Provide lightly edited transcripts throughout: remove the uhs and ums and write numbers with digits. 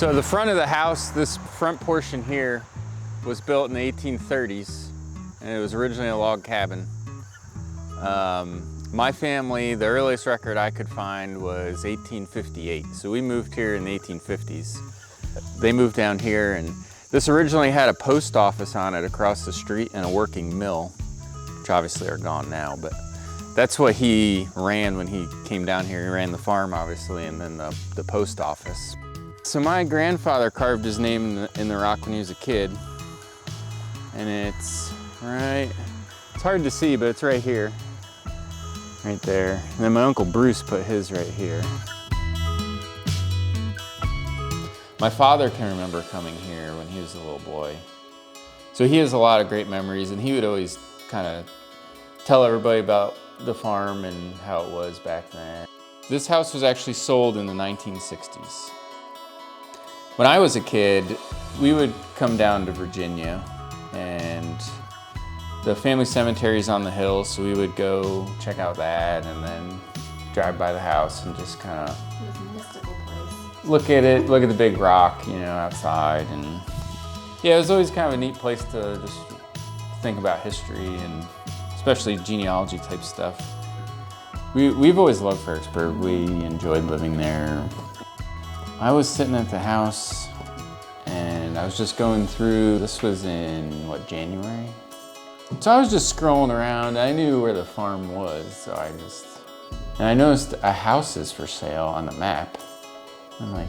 So the front of the house, this front portion here, was built in the 1830s, and it was originally a log cabin. My family, the earliest record I could find was 1858, so we moved here in the 1850s. They moved down here, and this originally had a post office on it across the street and a working mill, which obviously are gone now, but that's what he ran when he came down here. He ran the farm, obviously, and then the post office. So my grandfather carved his name in the rock when he was a kid, and it's hard to see, but it's right here, right there. And then my Uncle Bruce put his right here. My father can remember coming here when he was a little boy. So he has a lot of great memories, and he would always kind of tell everybody about the farm and how it was back then. This house was actually sold in the 1960s. When I was a kid, we would come down to Virginia, and the family cemetery's on the hill, so we would go check out that and then drive by the house and just kind of look at it, look at the big rock, you know, outside. And yeah, it was always kind of a neat place to just think about history and especially genealogy type stuff. We've always loved Fredericksburg. We enjoyed living there. I was sitting at the house and I was just going through, this was in, what, January? So I was just scrolling around. I knew where the farm was, so and I noticed a house is for sale on the map. I'm like,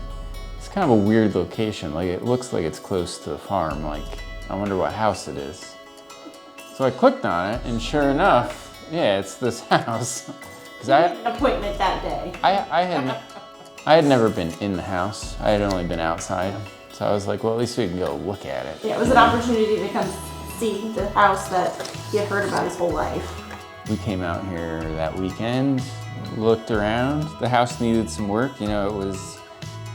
it's kind of a weird location. Like, it looks like it's close to the farm. Like, I wonder what house it is. So I clicked on it, and sure enough, yeah, it's this house. You had an appointment that day. I had never been in the house. I had only been outside. So I was like, well, at least we can go look at it. Yeah, it was an opportunity to come see the house that he had heard about his whole life. We came out here that weekend, looked around. The house needed some work. You know, it was,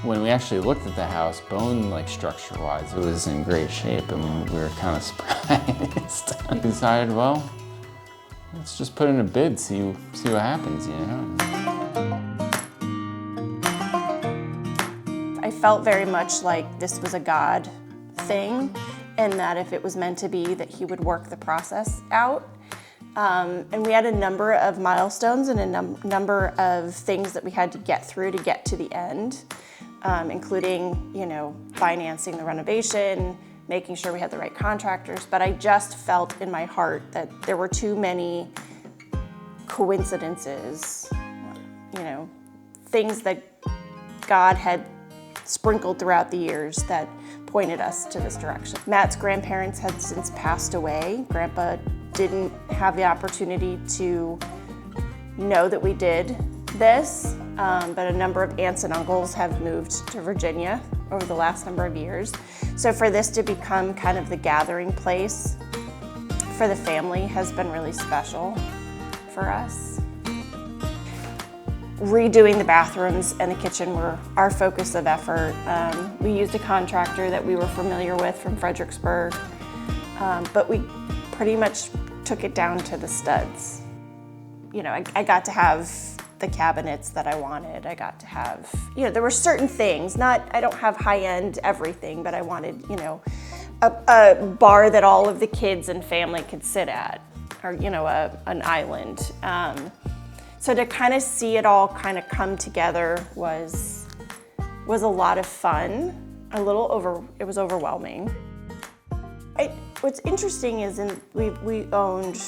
when we actually looked at the house, bone like structure-wise, it was in great shape, and we were kind of surprised. We decided, well, let's just put in a bid, see what happens, you know? I felt very much like this was a God thing, and that if it was meant to be, that he would work the process out. And we had a number of milestones and a number of things that we had to get through to get to the end, including, you know, financing the renovation, making sure we had the right contractors. But I just felt in my heart that there were too many coincidences, you know, things that God had sprinkled throughout the years that pointed us to this direction. Matt's grandparents had since passed away. Grandpa didn't have the opportunity to know that we did this, but a number of aunts and uncles have moved to Virginia over the last number of years. So for this to become kind of the gathering place for the family has been really special for us. Redoing the bathrooms and the kitchen were our focus of effort. We used a contractor that we were familiar with from Fredericksburg, but we pretty much took it down to the studs. You know, I got to have the cabinets that I wanted. I got to have, you know, there were certain things, I don't have high-end everything, but I wanted, you know, a bar that all of the kids and family could sit at, or, you know, an island. So to kind of see it all kind of come together was a lot of fun. It was overwhelming. What's interesting is we owned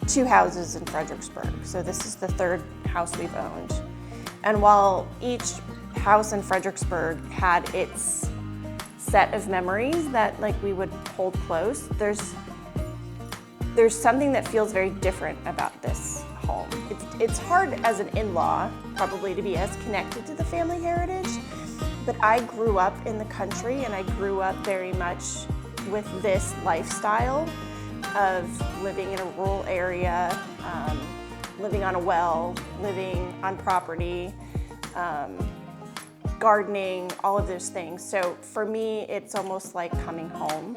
2 houses in Fredericksburg. So this is the 3rd house we've owned. And while each house in Fredericksburg had its set of memories that like we would hold close, there's something that feels very different about this home. It's hard as an in-law probably to be as connected to the family heritage, but I grew up in the country and I grew up very much with this lifestyle of living in a rural area, living on a well, living on property, gardening, all of those things. So for me, it's almost like coming home.